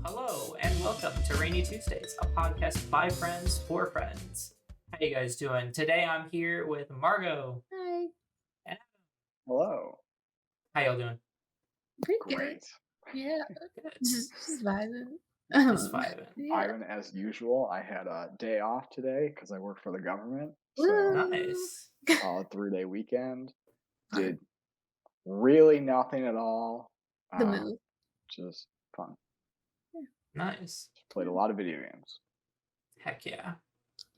Hello and welcome to Rainy Tuesdays, a podcast by friends for friends. How you guys doing? Today I'm here with Margot. Hi. And Hello. how y'all doing? Pretty good. Great. Yeah. Good. Just vibing. Just vibing. Yeah. Ivan, as usual, I had a day off today because I work for the government. Woo. So, Nice. a 3-day weekend. Fun. Did really nothing at all. The move. Just fun. Nice. Played a lot of video games. Heck yeah.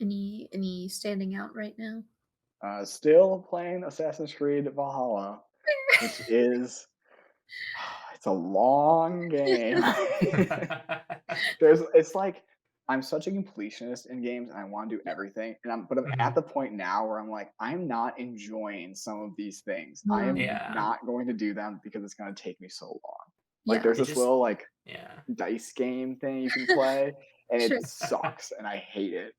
Any standing out right now? Still playing Assassin's Creed Valhalla, which is it's a long game. It's like I'm such a completionist in games and I want to do everything. And I'm at the point now where I'm like, I'm not enjoying some of these things. I am Yeah. not going to do them because it's gonna take me so long. Yeah. Like there's It this just- little like Yeah. dice game thing you can play, and Sure. it sucks and I hate it.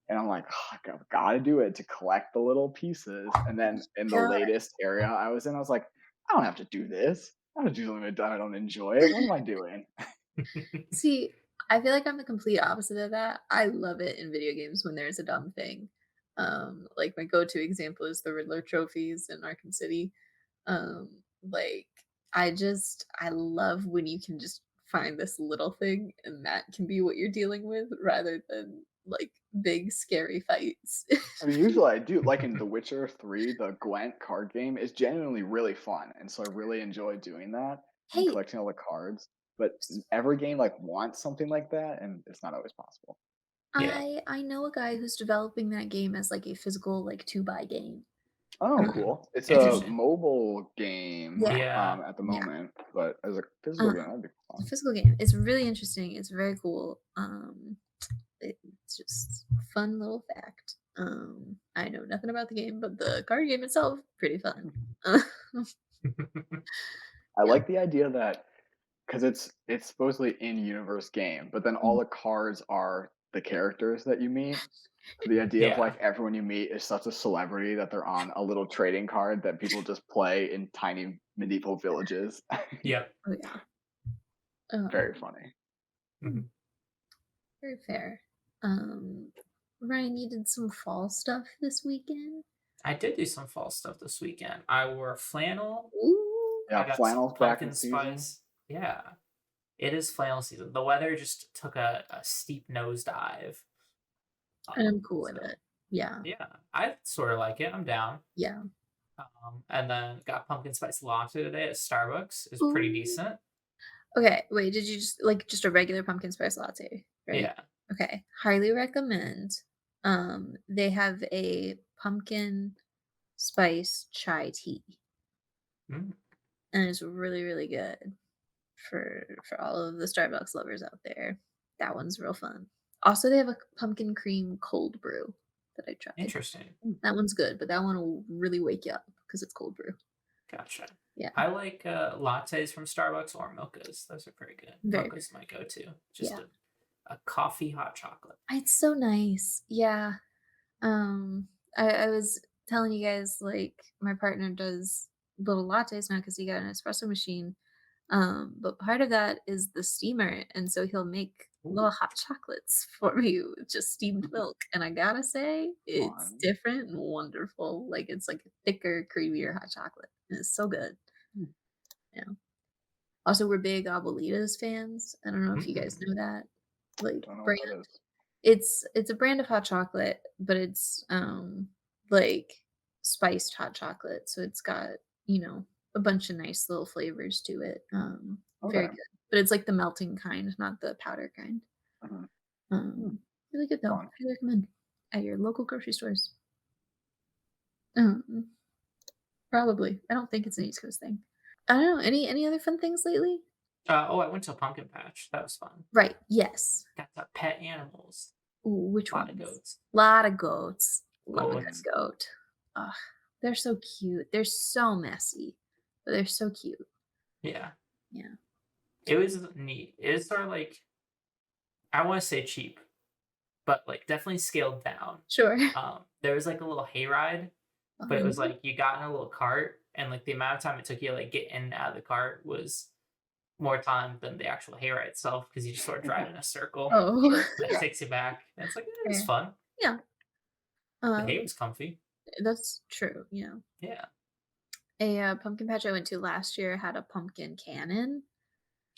And I'm like, I've got to do it to collect the little pieces. And then in the God. latest area I was in, I was like, I don't have to do this. I don't have to do something I don't enjoy it. What am I doing? See, I feel like I'm the complete opposite of that. I love it in video games when there's a dumb thing. Like my go-to example is the Riddler trophies in Arkham City. Like I love when you can just find this little thing and that can be what you're dealing with rather than like big scary fights. I mean, usually I do. Like in The Witcher 3, the Gwent card game is genuinely really fun, and so I really enjoy doing that and Hey, collecting all the cards. But every game like wants something like that, and it's not always possible. Yeah. I know a guy who's developing that game as like a physical like 2 buy game. Oh, cool! It's a Interesting. mobile game Yeah. Yeah. at the Yeah. moment, but as a physical game, that'd be It's a fun. physical game. It's really interesting. It's very cool. It's just a fun little fact. I know nothing about the game, but the card game itself, pretty fun. I like the idea that because it's supposedly in-universe game, but then all the cards are the characters that you meet. So the idea of Yeah. like everyone you meet is such a celebrity that they're on a little trading card that people just play in tiny medieval villages. Yep. Oh yeah. Oh, Very funny. very fair. Ryan, you did some fall stuff this weekend. I did do some fall stuff this weekend. I wore flannel. Ooh. I Yeah, got flannel's some back in pumpkin season. spice. Yeah. It is flannel season. The weather just took a steep nosedive. And I'm cool with so, it. Yeah. Yeah, I sort of like it. I'm down. Yeah. And then got pumpkin spice latte today at Starbucks. It's pretty Ooh. decent. Okay, wait, did you just a regular pumpkin spice latte, right? Yeah. Okay, highly recommend. They have a pumpkin spice chai tea, Mm. and it's really, really good for all of the Starbucks lovers out there. That one's real fun. Also, they have a pumpkin cream cold brew that I tried. Interesting. That one's good, but that one will really wake you up because it's cold brew. Gotcha. Yeah. I like lattes from Starbucks or mochas. Those are pretty good. Very Mocha's my go-to. Just Yeah. a coffee hot chocolate. It's so nice. Yeah. I was telling you guys like my partner does little lattes now because he got an espresso machine. But part of that is the steamer, and so he'll make little hot chocolates for me with just steamed milk. And I gotta say, it's Fun. different and wonderful. Like it's like a thicker, creamier hot chocolate. And it's so good. Hmm. Yeah. Also, we're big Abuelitas fans. I don't know if you guys know that. Like Don't know what brand. that is. It's a brand of hot chocolate, but it's like spiced hot chocolate. So it's got, a bunch of nice little flavors to it. Very Okay. good. But it's like the melting kind, not the powder kind. Mhm. Really good though. Fun. I recommend at your local grocery stores. Um, Probably. I don't think it's an East Coast thing. I don't know. Any other fun things lately? I went to a pumpkin patch. That was fun. Right. Yes. Got the pet animals. Ooh, which A lot ones? of goats. Lot of goats. Love a good Goats. goat. Ugh, they're so cute. They're so messy, but they're so cute. Yeah. Yeah. It was neat. It was sort of like, I want to say cheap, but like definitely scaled down. Sure. There was like a little hayride, but it was like you got in a little cart, and like the amount of time it took you to like get in and out of the cart was more time than the actual hayride itself because you just sort of drive in a circle Oh, Sure. and it Yeah. takes you back. And it's like it was fair. fun. Yeah. The hay Um, was comfy. that's true. Yeah. Yeah. A pumpkin patch I went to last year had a pumpkin cannon.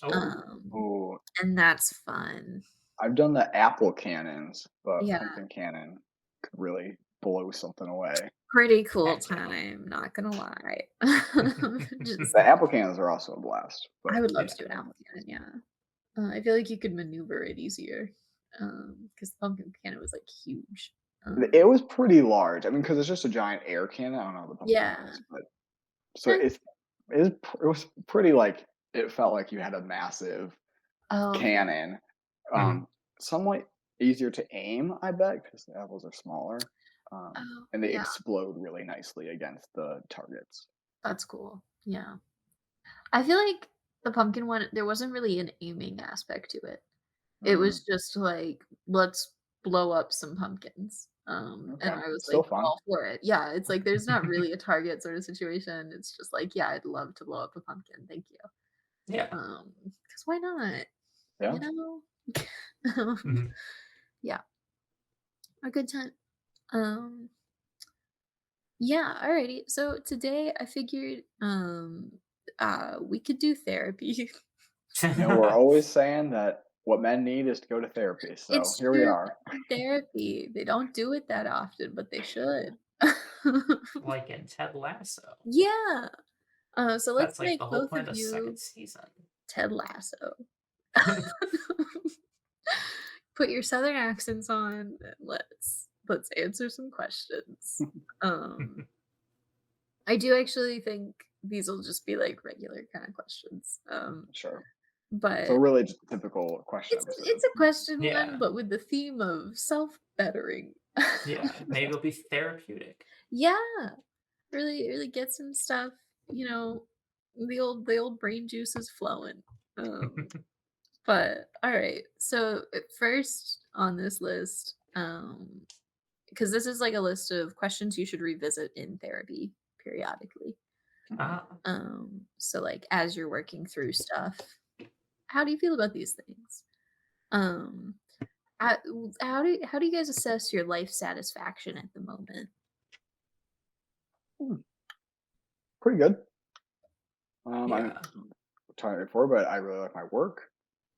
Oh, Um, Oh, and that's fun. I've done the apple cannons, but Yeah. pumpkin cannon could really blow something away. Pretty cool heck yeah. time, not gonna lie. Just The apple cannons are also a blast, but I would love Yeah. to do an apple cannon, yeah. I feel like you could maneuver it easier, because the pumpkin cannon was, like, huge. it was pretty large. I mean, because it's just a giant air cannon. I don't know how the pumpkin one Yeah. is, but so Eh. it was pretty like it felt like you had a massive Oh, okay. cannon. Mhm. Somewhat easier to aim, I bet, because the apples are smaller, Oh, and they yeah, explode really nicely against the targets. that's cool. Yeah. I feel like the pumpkin one, there wasn't really an aiming aspect to it. It Mm, was just like, "Let's blow up some pumpkins." And okay, I was, still like, fun. all for it. Yeah, it's like there's not really a target sort of situation. It's just like, "Yeah, I'd love to blow up a pumpkin, thank you." Yeah. Because why not? You Yeah. know? Um, Mhm. yeah, a good time. Um, yeah, alrighty. So today I figured we could do therapy. You know, we're always saying that what men need is to go to therapy, so It's here we true, are. men need therapy. They don't do it that often, but they should. Like in Ted Lasso. Yeah. So let's That's like make the whole both point of of the second you season. Ted Lasso. Put your southern accents on and let's answer some questions. Um, I do actually think these will just be like regular kind of questions. Sure. So But really just a typical question it's episode. a question one, Yeah. but with the theme of self-bettering. Yeah. Maybe it'll be therapeutic. Yeah, really get some stuff, the old brain juice is flowing. Um, but all right. So first on this list, because this is like a list of questions you should revisit in therapy periodically. Mhm. Ah. So like as you're working through stuff, how do you feel about these things? Um, how, how do you guys assess your life satisfaction at the moment? Hmm, pretty good. I Yeah. tried it before, but I really like my work.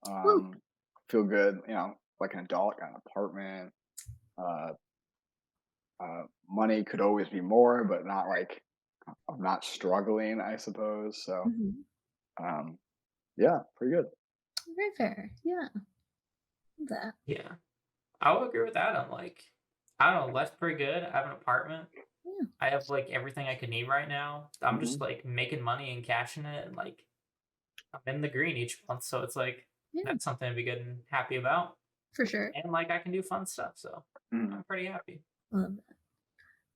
Woo. Um, feel good, like an adult, got an apartment. Uh, money could always be more, but not like I'm not struggling, I suppose. So, Mhm. um, yeah, pretty good. Very fair. Yeah, love that. Yeah. I would agree with that. I'm like, I don't know, life's pretty good. I have an apartment. Yeah, I have like everything I could need right now. I'm just Hmm. like making money and cashing it and like I'm in the green each month. So it's like yeah, that's something to be good and happy about. for sure. And like I can do fun stuff. So Hmm. I'm pretty happy. Love that.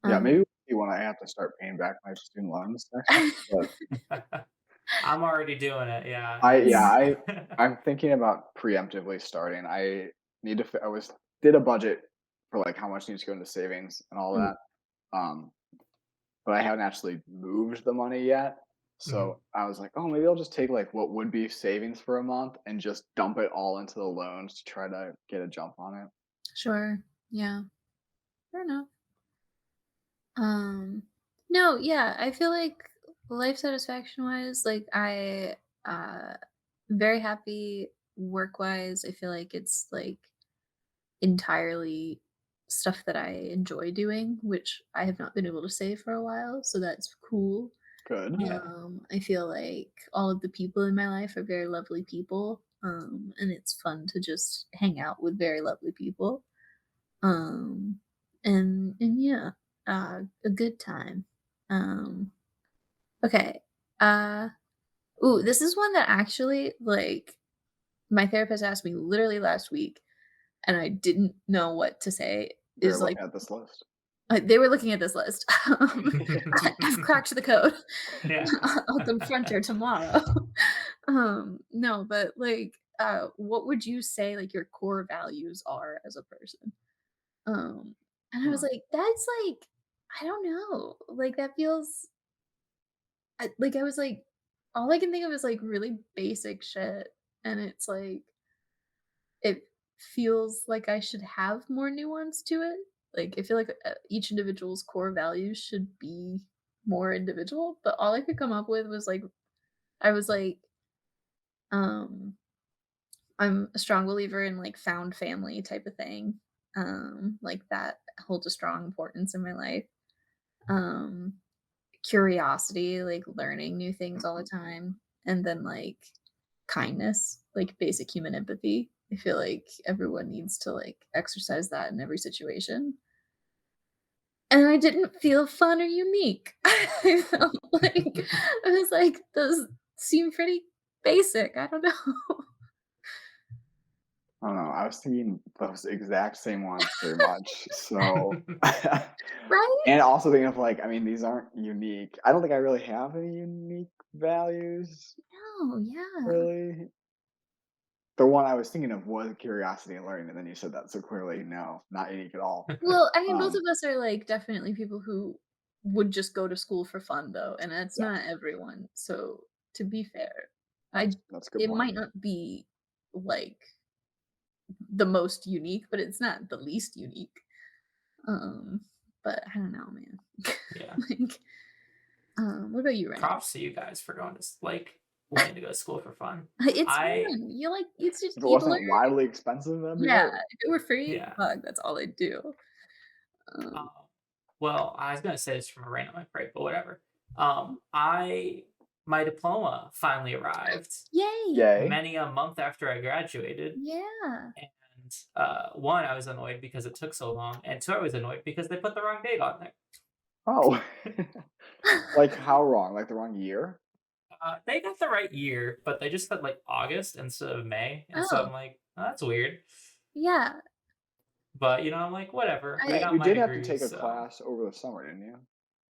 Yeah, Um, maybe we'll see when I have to start paying back my student loans next month. But I'm already doing it. Yeah. I, yeah, It's I'm thinking about preemptively starting. I need to. I was did a budget for like how much needs to go into savings and all mm, that. Um, but I haven't actually moved the money yet. Mhm. So I was like, oh, maybe I'll just take like what would be savings for a month and just dump it all into the loans to try to get a jump on it. sure. Yeah, fair enough. No, yeah, I feel like life satisfaction wise, like uh very happy work wise. I feel like it's like entirely stuff that I enjoy doing, which I have not been able to say for a while, so that's cool. Good. Yeah. I feel like all of the people in my life are very lovely people. And it's fun to just hang out with very lovely people. Um, and yeah, a good time. Um, okay. Uh, ooh, this is one that actually like my therapist asked me literally last week, and I didn't know what to say. They're Is like looking at this list. they were looking at this list. I've cracked the code. Yeah. I'll confront her tomorrow. No, but like, what would you say like your core values are as a person? Um, and I was Hmm. like, that's like, I don't know. Like that feels like I was like, all I can think of is like really basic shit, and it's like it feels like I should have more nuance to it. Like I feel like each individual's core values should be more individual, but all I could come up with was like I was like, um, I'm a strong believer in like found family type of thing. Like that holds a strong importance in my life. Um, Curiosity, like learning new things all the Mhm. time, and then like kindness, like basic human empathy. I feel like everyone needs to like exercise that in every situation. And I didn't feel fun or unique. I felt like I was like, those seem pretty basic. I don't know. I don't know. I was thinking those exact same ones pretty much. So, Right? and also thinking of like, I mean, these aren't unique. I don't think I really have any unique values, No, yeah. really. The one I was thinking of was curiosity and learning, and then you said that, so clearly, no, not unique at all. Well, I mean, both of Um, us are like definitely people who would just go to school for fun though, and that's yeah, not everyone. So to be fair, I that's a good it point. might not be like the most unique, but it's not the least unique. Um, but I don't know, man. Yeah. Like, what about you, Ryan? Props to you guys for going to like wanting to go to school for fun. It's I fun. You like it's just If it you wasn't learn. wildly expensive, that'd be Yeah, great. if it were free, yeah. fuck, that's all I'd do. Um, Um, well, I was gonna say this from a random break, but whatever. I my diploma finally arrived Yay! Yay. many a month after I graduated, Yeah. and one, I was annoyed because it took so long, and two, I was annoyed because they put the wrong date on there. Oh. Like, how wrong? Like, the wrong year? They got the right year, but they just said like August instead of May, and so I'm Oh, like, oh, that's weird. yeah. But I'm like, whatever. I I got You my did have to degree, take a so class over the summer, didn't you?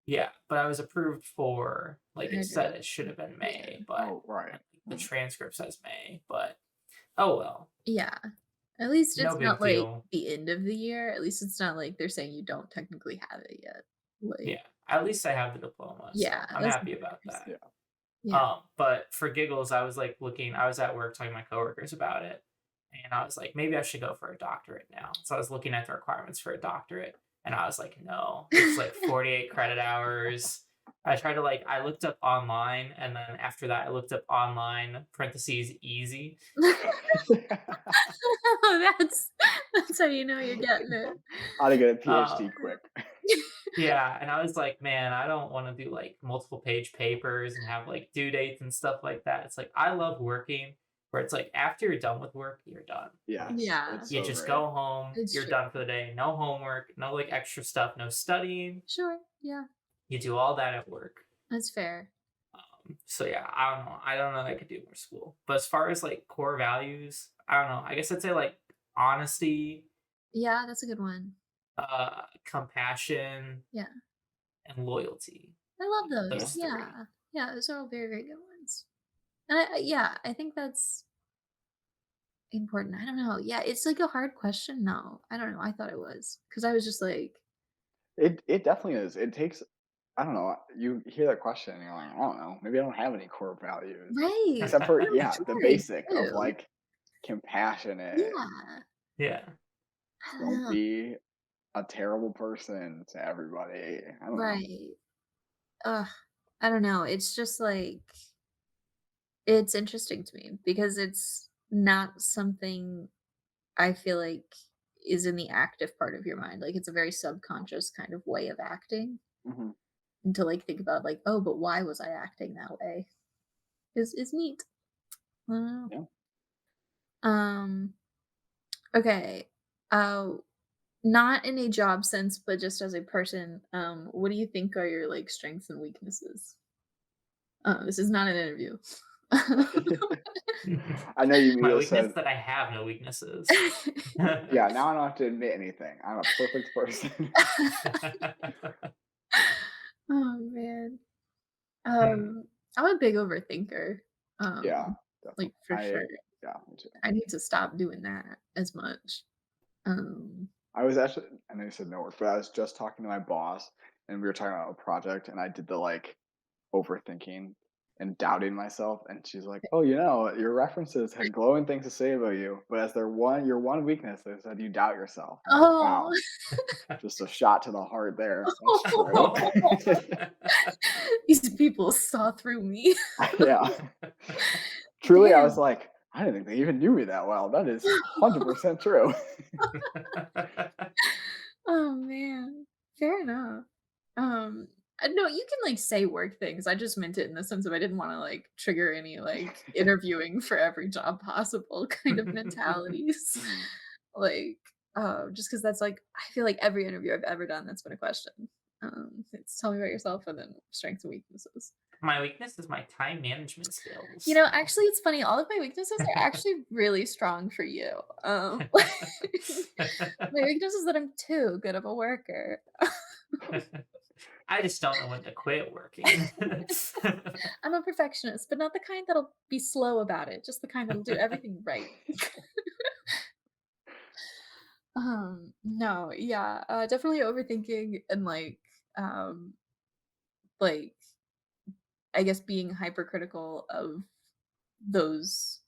yeah. But I was approved for like it said Graduate. it should have been Yeah. May, but Oh, right. the Mm. transcript says May. But oh well, Yeah. At least no it's big not like deal. the end of the year. At least it's not like they're saying you don't technically have it yet. Like, Yeah, at least I have the diploma, yeah, so I'm that's what happy about matters. that. Yeah. Yeah. But for giggles, I was like looking. I was at work talking to my coworkers about it, and I was like, maybe I should go for a doctorate now. So I was looking at the requirements for a doctorate, and I was like, no, it's like 48 credit hours. I tried to like I looked up online, and then after that, I looked up online parentheses easy. That's how you know you're getting it. How to get a Uh, PhD quick. yeah, and I was like, man, I don't want to do like multiple page papers and have like due dates and stuff like that. It's like I love working where it's like after you're done with work, you're done. Like Yes, Yeah, it's you so just great. go home, it's you're true. done for the day, no homework, no like extra stuff, no studying. Sure. Yeah, You do all that at work. that's fair. So yeah, I don't know. I don't know that I could do more school. But as far as like core values, I don't know. I guess I'd say like honesty, Yeah, that's a good one. compassion, Yeah. and loyalty. I love those. Those three. Yeah. Yeah, those are all very, very good ones. And yeah, I think that's important. I don't know. Yeah, it's like a hard question though. I don't know. I thought it was because I was just like, It definitely is. It takes I don't know, you hear that question and you're like, "I don't know, maybe I don't have any core values." right. Except for, I'm yeah, the sure I basic of, do. like, compassionate, Yeah. Yeah. I don't don't know. be a terrible person to everybody. I don't know. Right. Ugh. I don't know. It's just like it's interesting to me because it's not something I feel like is in the active part of your mind. Like it's a very subconscious kind of way of acting. Mhm. And to like think about like, oh, but why was I acting that way? Is neat. I don't know. Yeah. Um okay. Uh not in a job sense, but just as a person, what do you think are your like strengths and weaknesses? This is not an interview. I know you My immediately weakness is said, that I have no weaknesses. "Yeah, now I don't have to admit anything. I'm a perfect person." Oh man. I'm a big overthinker. Yeah, Like definitely. for sure. Yeah, me too. I need to stop doing that as much. Um, I was actually I know you said no work, but I was just talking to my boss, and we were talking about a project, and I did the, like, overthinking and doubting myself, and she's like, "Oh, your references had glowing things to say about you, but as your one weakness, they said you doubt yourself." And I was like, Oh. "Wow, just a shot to the heart there." And she's like, "Okay." These people saw through me. Yeah. Truly, I was Damn. like, "I didn't think they even knew me that well." That is 100% true. Oh man. Fair enough. Um, no, you can like say work things. I just meant it in the sense of I didn't want to like trigger any like interviewing for every job possible kind of mentalities. Mhm. Like, just because that's like I feel like every interview I've ever done that's been a question. It's tell me about yourself and then strengths and weaknesses. My weakness is my time management You skills. know, actually, it's funny. All of my weaknesses are actually really strong for you. My weakness is that I'm too good of a worker. I just don't know when to quit working. I'm a perfectionist, but not the kind that'll be slow about it, just the kind that'll do everything right. No, yeah, definitely overthinking and um, like I guess being hypercritical of those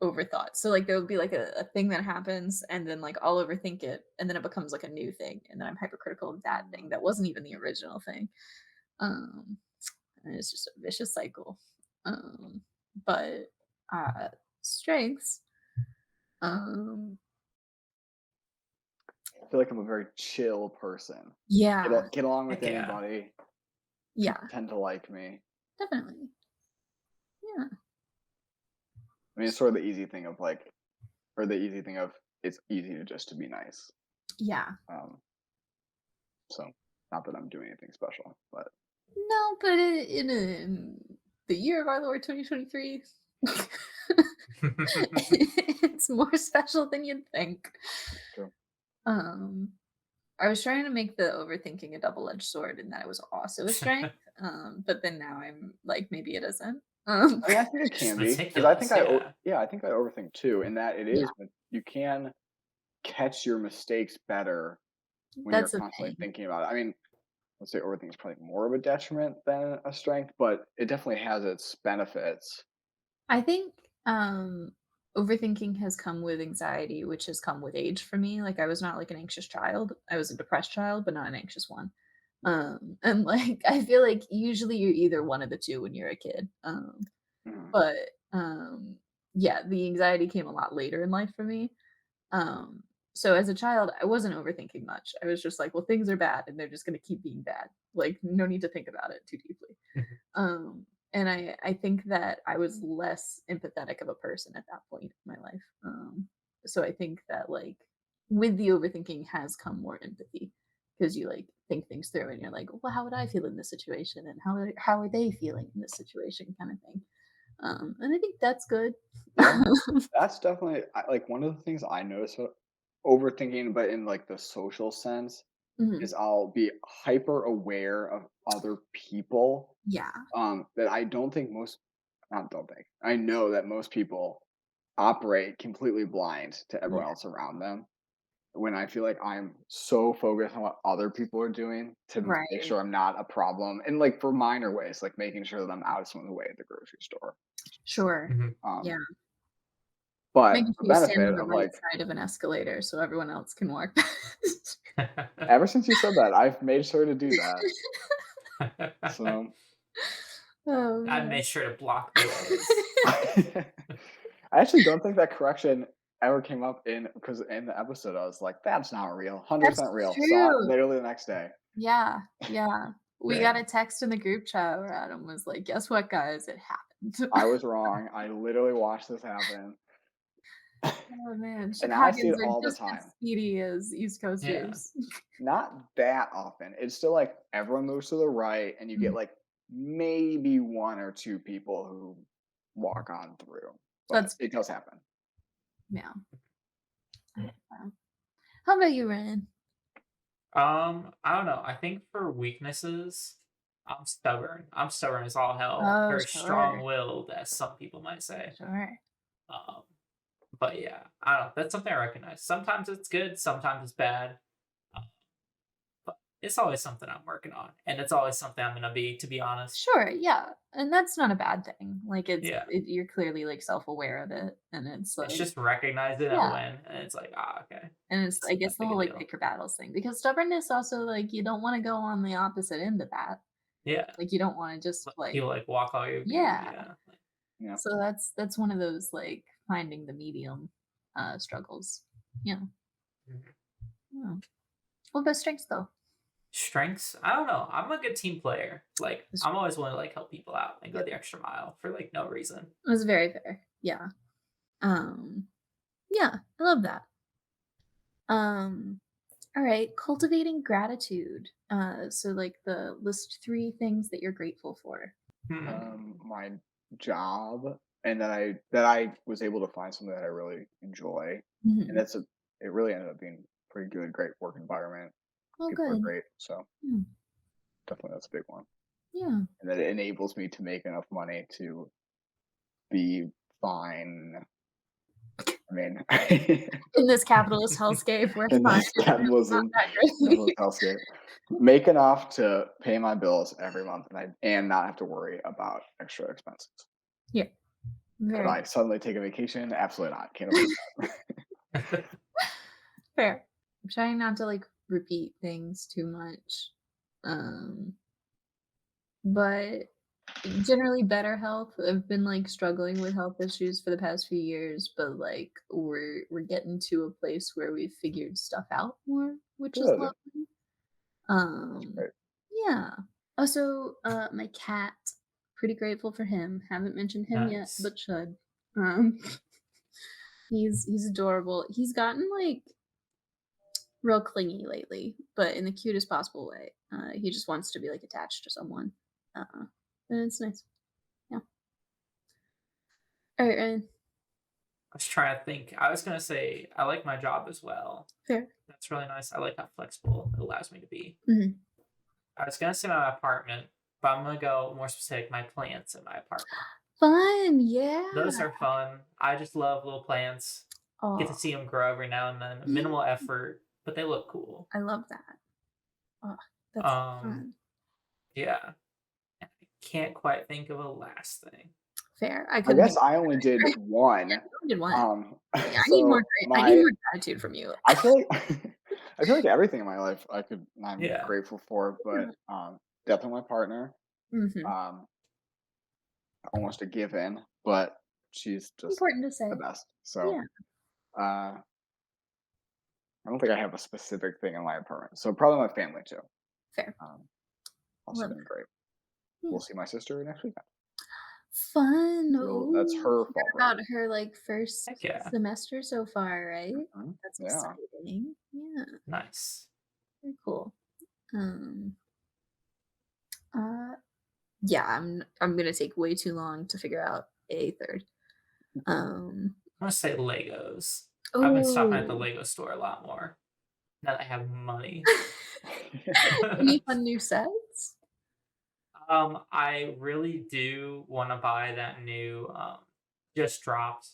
overthoughts. So like there will be like a thing that happens and then like I'll overthink it and then it becomes like a new thing and then I'm hypercritical of that thing that wasn't even the original thing. Um and it's just a vicious cycle. Um but uh strengths. Um I feel like I'm a very chill person. yeah. Get along with Heck yeah. anybody. People Yeah, tend to like me. definitely. Yeah. I mean, it's sort of the easy thing of like, or the easy thing of it's easy to just to be nice. Yeah. Um, so not that I'm doing anything special, but No, but in the year of our Lord 2023, it's more special than you'd think. true. Um, I was trying to make the overthinking a double-edged sword in that it was also a strength. But then now I'm like, maybe it isn't. I mean, I think it Just can be because meticulous, yeah. yeah, I think I overthink too, in that it Yeah, is, but you can catch your mistakes better when you're that's the constantly thing. thinking about it. I mean, let's say overthinking is probably more of a detriment than a strength, but it definitely has its benefits. I think overthinking has come with anxiety, which has come with age for me. Like I was not like an anxious child. I was a depressed child, but not an anxious one. And like I feel like usually you're either one of the two when you're a kid. Mhm. But yeah, the anxiety came a lot later in life for me. Um, so as a child, I wasn't overthinking much. I was just like, well, things are bad and they're just gonna keep being bad. Like, no need to think about it too deeply. And I think that I was less empathetic of a person at that point in my life. So I think that like with the overthinking has come more empathy because you like think things through and you're like, well, how would I feel in this situation and how are they feeling in this situation, kind of thing. And I think that's good. Yeah, that's definitely like one of the things I notice overthinking, but in like the social sense, Mhm. is I'll be hyper aware of other people. Yeah, That I don't think I know that most people operate completely blind to yeah, everyone else around them. When I feel like I'm so focused on what other people are doing to make right. sure I'm not a problem, and like for minor ways, like making sure that I'm out of someone's way at the grocery store. Sure. Mhm. Yeah. Um, but Making the sure you stand on benefit the of right like side of an escalator so everyone else can walk past. ever since you said that, I've made sure to do that. So Oh, I man. made sure to block the ways. I actually don't think that correction ever came up in because in the episode I was like, "That's not real, That's 100% real." Saw it true. literally the next day. Yeah, yeah. We got Yeah. a text in the group chat where Adam was like, "Guess what, guys? It happened." I was wrong. I literally watched this happen. Oh, man. And now I see Chicagoans it are all the just as time. speedy as East Yeah. Coasters. Not that often. It's still like everyone moves to the right and you get Mm, like maybe one or two people who walk on through, but that's it does happen. yeah. Wow. How about you, Ryan? I don't know. I think for weaknesses, I'm stubborn. I'm stubborn as all hell. Oh, Very sure. strong-willed, as some people might say. Sure. Um, but yeah, I don't know. That's something I recognize. Sometimes it's good, sometimes it's bad. Um, it's always something I'm working on, and it's always something I'm gonna be, to be honest. Sure, yeah, and that's not a bad thing. Like, Yeah. you're clearly, like, self-aware of it, and it's It's like just recognize it and yeah, win, and it's like, "Ah, okay. and it's It's I not guess the big a whole, like, deal." pick your battles thing, because stubbornness also, like, you don't wanna go on the opposite end of that. Yeah. Like, you don't wanna just, Let like people, like, walk all over you, yeah, yeah. Like, Yeah. so that's one of those, like, finding the medium, struggles. Yeah, mhm. yeah. What about strengths, though? Strengths? I don't know. I'm a good team player. Like, That's I'm always willing to, like, help people out and go yep, the extra mile for, like, no reason. that's very fair. Yeah. Um, yeah, I love that. Um, all right, cultivating gratitude. So like the list 3 things that you're grateful for. Hmm. My job, and that I was able to find something that I really enjoy, and Mhm. it really ended up being pretty good, great work environment. Oh, People are good. great, so Yeah. definitely that's a big one. Yeah. And that it enables me to make enough money to be fine. I mean, In this capitalist hellscape, we're in fine. this It's really not capitalism, that capitalist great. hellscape, make enough to pay my bills every month, and not have to worry about extra expenses. Yeah. Could Very I suddenly take a vacation? Absolutely not. Can't afford that. fair. I'm trying not to like repeat things too much. Um, but generally better health. I've been like struggling with health issues for the past few years, but like we're getting to a place where we've figured stuff out more, which is Good. lovely. Um, Right. yeah. Also, my cat, pretty grateful for him. Haven't mentioned him yet, Nice. but should. Um, he's adorable. He's gotten like real clingy lately, but in the cutest possible way. He just wants to be like attached to someone. And it's nice. Yeah. All right, Ryan. I was trying to think. I was gonna say I like my job as well. Fair. That's really nice. I like how flexible it allows me to be. Mhm. I was gonna say my apartment, but I'm gonna go more specific. My plants in my apartment. Fun. Yeah. Those are fun. I just love little plants. Get to Oh, see them grow every now and then. yeah. Minimal effort, but they look cool. I love that. Oh, that's so Um, fun. yeah. And I can't quite think of a last thing. Fair. I I couldn't guess think I of only it did either. Yeah, one. you only did one. Um, Yeah, so I need my more gratitude from you. I feel like I feel like everything in my life I'm Yeah. grateful for, Yeah. but definitely my partner. Mhm. Um, almost a given, but she's just Important to the say. best. So Yeah, uh, I don't think I have a specific thing in my apartment. So probably my family too. fair. Um, also Love been that. great. Yeah. We'll see my sister next weekend. Fun. That's Ooh, her heard fall break. about her, like, first Heck yeah. semester so far, right? Mhm. That's Yeah. exciting. Yeah, Nice. very cool. Um, uh, yeah, I'm gonna take way too long to figure out a third. Um, I'm gonna say Legos. I've been stopping at the oh. Lego store a lot more now that I have money. Any fun new sets? I really do want to buy that new just dropped.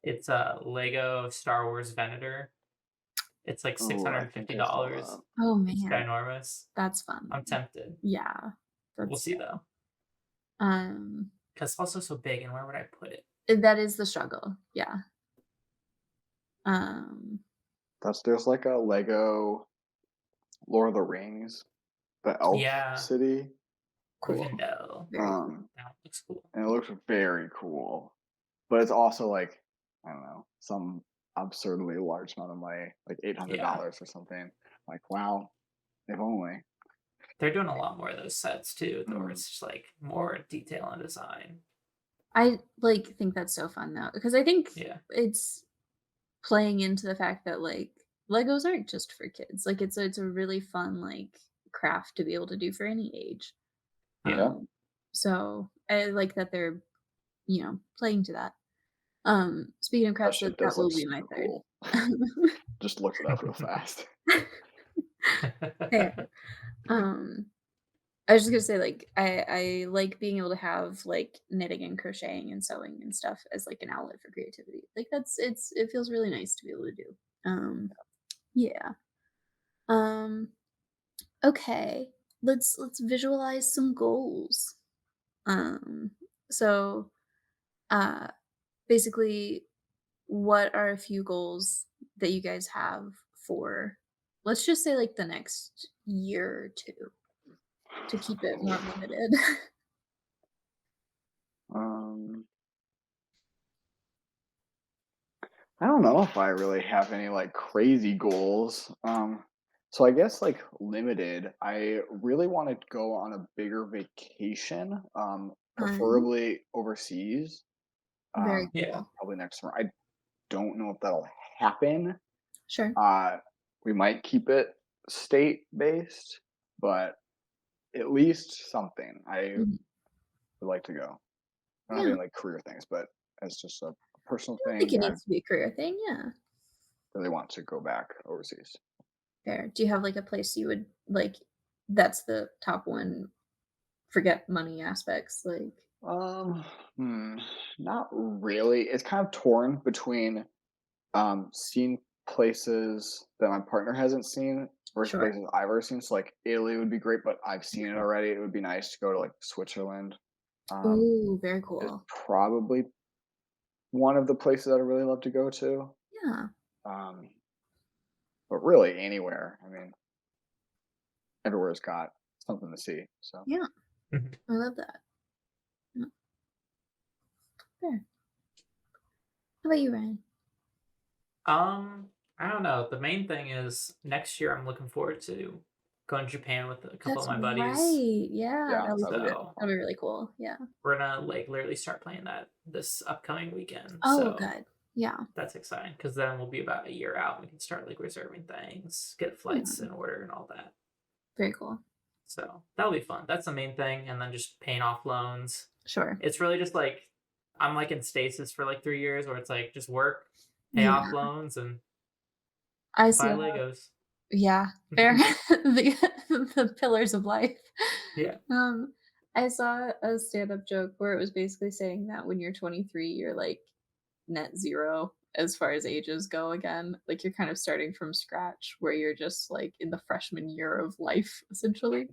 It's a Lego Star Wars Venator. It's like six Oh, hundred I and think fifty I saw dollars. that. Oh, It's man, ginormous. that's fun. I'm tempted. Yeah, We'll that's see though, um, because it's also so big. And where would I put it? that is the struggle. Yeah. Um, There's like a Lego Lord of the Rings, the Elf Yeah, City, cool. Rivendell. Very cool. um, That looks cool. and it looks very cool. But it's also like I don't know some absurdly large amount of money, like eight hundred Yeah, dollars or something. Like wow, if only. they're doing a lot more of those sets too, where Mm, it's just like more detail and design. I like think that's so fun though, because I think Yeah, it's playing into the fact that like Legos aren't just for kids. Like it's a really fun like craft to be able to do for any age. yeah. yeah, Um, so I like that they're playing to that. Speaking of that crafts, shit that does look will be my super third. cool. Just looked it up real fast. Fair. Um, I was just gonna say, like, I like being able to have like knitting and crocheting and sewing and stuff as like an outlet for creativity. Like it feels really nice to be able to do. Yeah. Um, Okay, let's visualize some goals. Um, so, uh, basically, what are a few goals that you guys have for, let's just say, like, the next year or 2 to keep it more limited? Um, I don't know if I really have any like crazy goals. So I guess like limited, I really want to go on a bigger vacation, Fun. preferably overseas, Very Yeah. cool. probably next summer. I don't know if that'll happen. Sure. Uh, we might keep it state based, but at least something. I Mhm. would like to go. I don't have Yeah, any like career things, but as just a personal I don't think thing, it I needs to be a career thing, yeah. really want to go back overseas. Fair. Do you have, like, a place you would like, that's the top one, forget money aspects, like. Um, hmm, not really. It's kind of torn between seeing places that my partner hasn't seen versus Sure. places I've ever seen. So like Italy would be great, but I've seen it already. It would be nice to go to like Switzerland. Ooh, very Is cool. probably one of the places I'd really love to go to. Yeah, Um, but really anywhere. I mean, everywhere's got something to see. So yeah, Mhm. I love that. Yeah, fair. How about you, Ryan? I don't know. The main thing is next year I'm looking forward to going to Japan with a couple of That's my buddies. right. Yeah, yeah, that'll be a lot of So that'll fun. be really cool. Yeah. we're gonna like literally start playing that this upcoming weekend. Oh, So good. Yeah. that's exciting because then we'll be about a year out. And we can start like reserving things, get flights Yeah. in order, and all that. Very cool. So that'll be fun. That's the main thing, and then just paying off loans. Sure. It's really just like I'm like in stasis for like 3 years, where it's like just work, pay off Yeah. loans, and I buy saw. Legos. Yeah, fair. The the pillars of life. Yeah. Um, I saw a stand-up joke where it was basically saying that when you're 23, you're, like, net 0 as far as ages go again. Like, you're kind of starting from scratch where you're just, like, in the freshman year of life, essentially.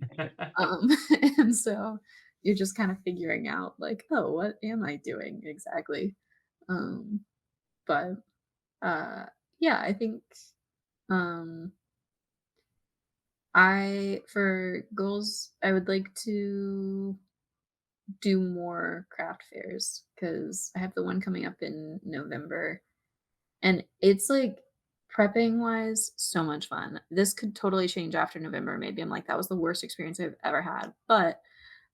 Um, and so you're just kind of figuring out, like, "Oh, what am I doing exactly?" Um, but, uh, yeah, I think, um for goals, I would like to do more craft fairs because I have the one coming up in November, and it's like, prepping wise, so much fun. This could totally change after November. Maybe I'm like, that was the worst experience I've ever had, but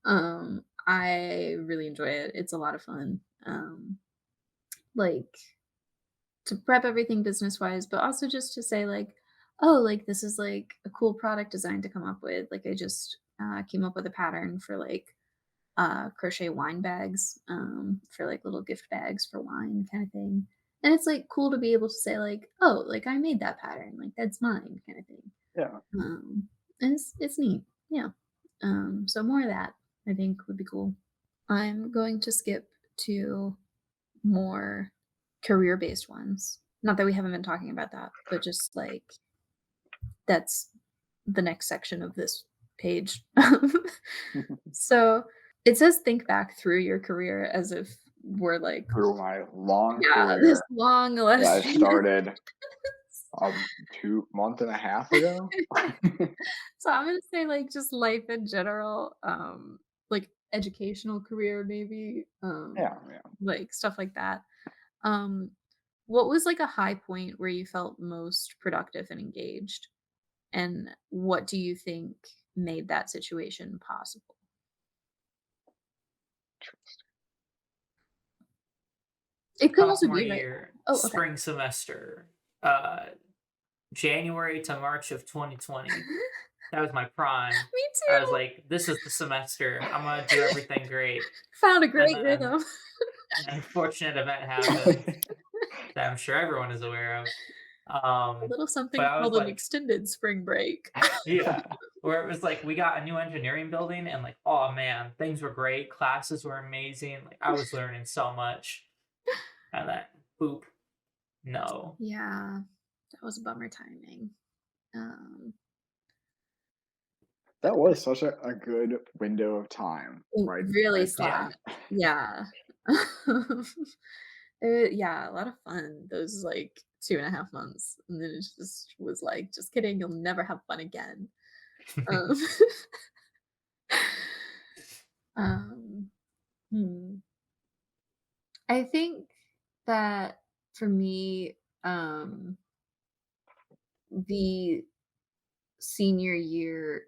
I really enjoy it. It's a lot of fun. Like, to prep everything business wise, but also just to say like, oh, like this is like a cool product design to come up with. Like I just came up with a pattern for like crochet wine bags, for like little gift bags for wine kind of thing. And it's like cool to be able to say like, oh, like I made that pattern, like that's mine kind of thing. Yeah. And it's neat. Yeah. So more of that I think would be cool. I'm going to skip to more career-based ones. Not that we haven't been talking about that, but just, like, that's the next section of this page. So, it says think back through your career as if we're, like, Through my long yeah, this career long that I illustrious. started 2 month and a half ago. So, I'm gonna say, like, just life in general, like, educational career maybe, Yeah, yeah. like, stuff like that. Um, what was like a high point where you felt most productive and engaged? And what do you think made that situation possible? It could also Sophomore be right year, now. Oh, okay. spring semester, uh, January to March of 2020. That was my prime. Me I was too. like, "This is the semester. I'm gonna do everything great." Found a And great then rhythm. an unfortunate event happened that I'm sure everyone is aware of. A little But something I was called an like, extended spring break. yeah, where it was like we got a new engineering building and like, oh man, things were great. Classes were amazing. Like I was learning so much. And then boop, no. Yeah, that was a bummer timing. Um, That was such a good window of time, right? Really Right Yeah. slacked. then. Yeah. Yeah, a lot of fun, those, like, 2.5 months, and then it just was like, "Just kidding, you'll never have fun again." Um, um, hmm, I think that for me, the senior year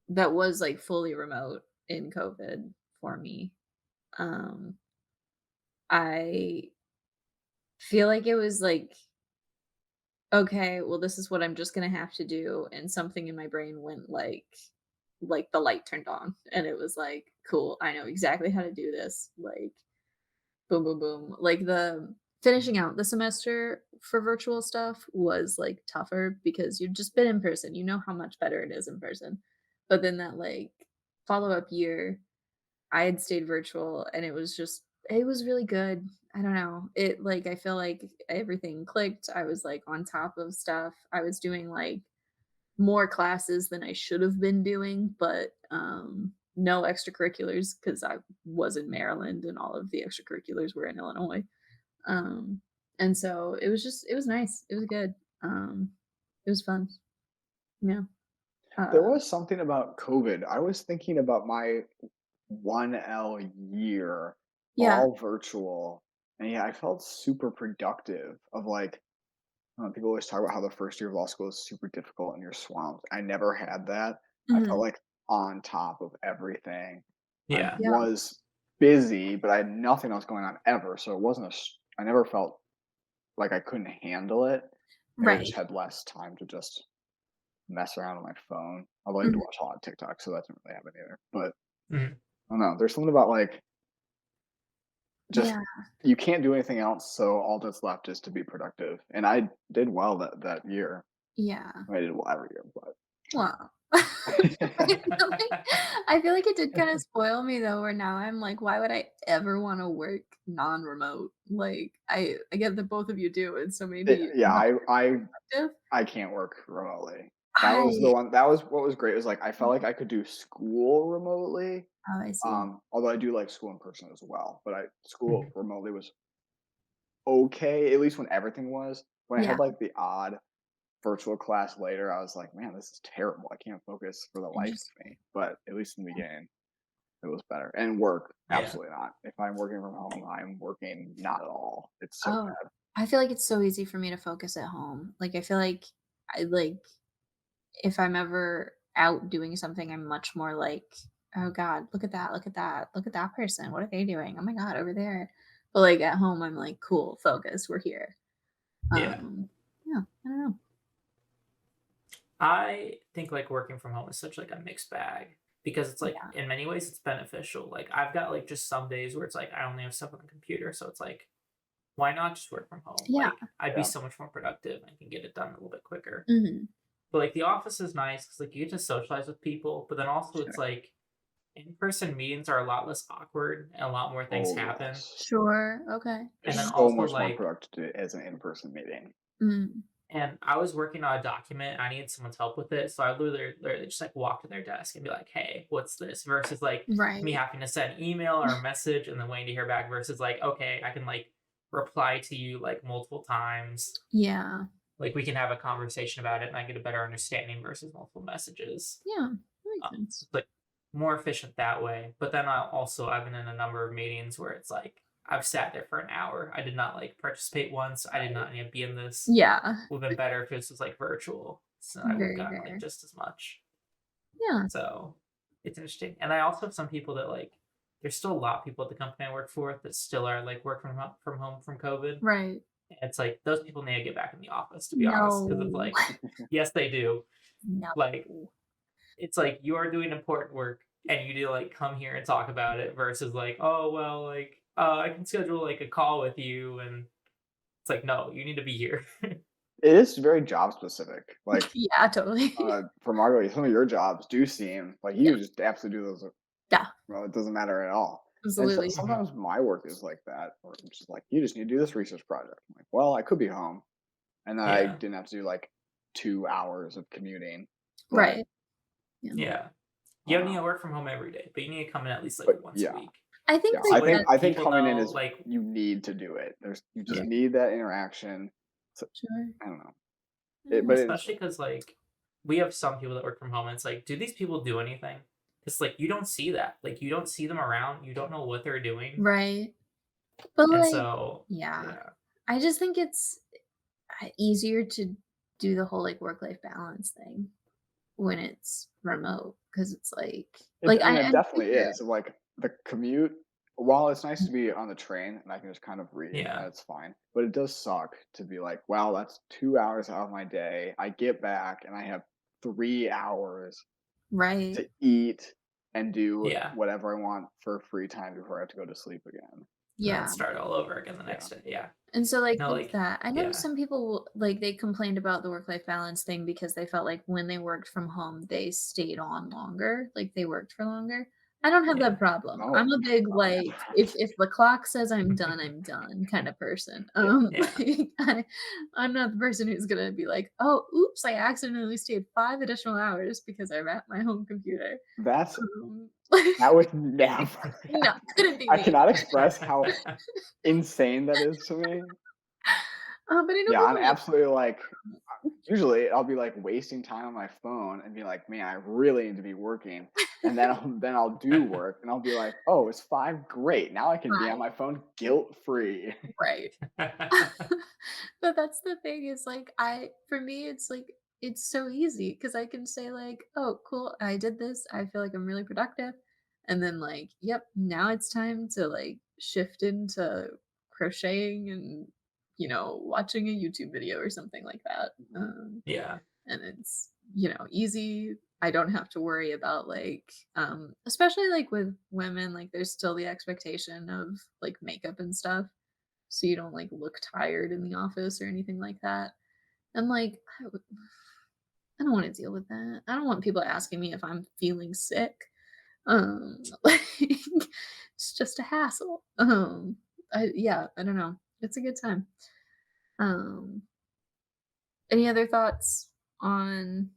that was, like, fully remote in COVID for me, um, I feel like it was like, "Okay, well, this is what I'm just gonna have to do," and something in my brain went like the light turned on, and it was like, "Cool, I know exactly how to do this," like, boom, boom, boom. Like, the finishing out the semester for virtual stuff was, like, tougher because you've just been in person, you know how much better it is in person, but then that, like, follow-up year I had stayed virtual and it was really good. I don't know. I feel like everything clicked. I was like on top of stuff. I was doing like more classes than I should have been doing, but no extracurriculars because I was in Maryland and all of the extracurriculars were in Illinois. Um and so it was nice. It was good. It was fun. Yeah. There Uh was something about COVID. I was thinking about my 1L year, yeah. all virtual, and yeah, I felt super productive of like, people always talk about how the first year of law school is super difficult and you're swamped. I never had that. I felt Mhm. like on top of everything. I Yeah. Yeah. was busy, but I had nothing else going on ever, so it wasn't I never felt like I couldn't handle it. Maybe I Right. just had less time to just mess around on my phone. Although I used to Mhm. watch a lot of TikTok, so that didn't really happen either. But Mhm. I don't know. There's something about like just Yeah. you can't do anything else, so all that's left is to be productive. And I did well that year. Yeah. I did well every year, Well, I feel like it did kinda spoil me though, where now I'm like, "Why would I ever wanna work non-remote?" Like, I get that both of you do, and so but maybe yeah, not I productive. I can't work remotely. That was the I one. That was what was great. Was like I felt like I could do school remotely. Oh, I see. Although I do like school in person as well, but I school Mhm. remotely was okay, at least when everything was. When I Yeah, had like the odd virtual class later, I was like, man, this is terrible. I can't focus for the life interesting. of me. But at least in the beginning, it was better. And work, Yeah. absolutely not. If I'm working from home, I'm working not at all. It's so Oh, bad. I feel like it's so easy for me to focus at home. Like, I feel like if I'm ever out doing something, I'm much more like, "Oh god, look at that, look at that, look at that person. What are they doing? Oh my god, over there." But, like, at home, I'm like, "Cool, focus, we're here." Yeah. Yeah, I don't know. I think like working from home is such like a mixed bag because it's like Yeah. in many ways it's beneficial. Like I've got like just some days where it's like I only have stuff on the computer, so it's like why not just work from home? Yeah. Like I'd be Yeah. so much more productive and can get it done a little bit quicker. Mhm. But like the office is nice because like you get to socialize with people, but then also Sure. it's like in-person meetings are a lot less awkward and a lot more things Oh, happen. yes. Sure, okay. They're And then Yeah. so also much more like productive as an in-person meeting. Mm. and I was working on a document. I needed someone's help with it, so I literally just like walk to their desk and be like, "Hey, what's this?" Versus like me Right. having to send email or a message and then waiting to hear back. Versus like, okay, I can like reply to you like multiple times. Yeah. Like we can have a conversation about it, and I get a better understanding versus multiple messages. Yeah, that makes So sense. it's like more efficient that way. But then I've been in a number of meetings where it's like I've sat there for an hour. I did not like participate once. I did not need to be in this. Yeah. Would have been better if this was like virtual, so I would have Very gotten like fair. just as much. Yeah. So it's interesting. And I also have some people that like there's still a lot of people at the company I work for that still are like work from home from COVID. Right. And it's like those people need to get back in the office to be honest, because it's No. like yes they do. No. Like it's like you are doing important work and you need to like come here and talk about it versus like oh well like I can schedule like a call with you and it's like no you need to be here. It is very job specific. Like, Yeah, totally. for Margot, some of your jobs do seem like Yeah. you just absolutely do those. Yeah, Well, it doesn't matter at all. And so, absolutely. Mhm. sometimes my work is like that, where it's just like, you just need to do this research project. I'm like, well, I could be home, and then I Yeah. didn't have to do like 2 hours of commuting. But Right. Yeah. Yeah. You don't need to work from home every day, but you need to come in at least like But once a yeah, week. I think yeah. So like I way think that. I think people coming in know is like you need to do it. You just yeah, need that interaction. So, Sure. I don't know. Yeah. But it's especially because like we have some people that work from home and it's like, do these people do anything? It's like you don't see that. Like you don't see them around. You don't know what they're doing. Right. But And like, so yeah, yeah. I just think it's easier to do the whole like work life balance thing when it's remote because it's it. I mean, I it definitely figure. is. Like the commute. While it's nice to be on the train and I can just kind of read, and Yeah. it's fine. But it does suck to be like, wow, that's 2 hours out of my day. I get back and I have 3 hours Right. to eat and do Yeah. whatever I want for free time before I have to go to sleep again. And then Yeah. start all over again the Yeah. next day. Yeah. And so, like, No, with like that, I know yeah. some people like they complained about the work-life balance thing because they felt like when they worked from home, they stayed on longer, like they worked for longer. I don't have that Yeah. problem. No, I'm a big not like if the clock says I'm done kind of person. yeah. Yeah. Like, I'm not the person who's gonna be like, oh, oops, I accidentally stayed 5 additional hours because I'm at my home computer. That's Um, that would never no, happen. couldn't be I me. cannot express how insane that is to me. But I know Yeah, I'm people like absolutely like usually I'll be like wasting time on my phone and be like, man, I really need to be working. And then I'll do work and I'll be like, oh, it's 5. Great. Now I can be on right, my phone guilt free. right. But that's the thing is like for me it's like it's so easy because I can say like, oh cool, I did this. I feel like I'm really productive. And then like, yep, now it's time to like shift into crocheting and watching a YouTube video or something like that. yeah. And it's easy. I don't have to worry about like especially like with women, like there's still the expectation of like makeup and stuff so you don't like look tired in the office or anything like that. And like I don't want to deal with that. I don't want people asking me if I'm feeling sick. Like it's just a hassle. I don't know. It's a good time. Um any other thoughts on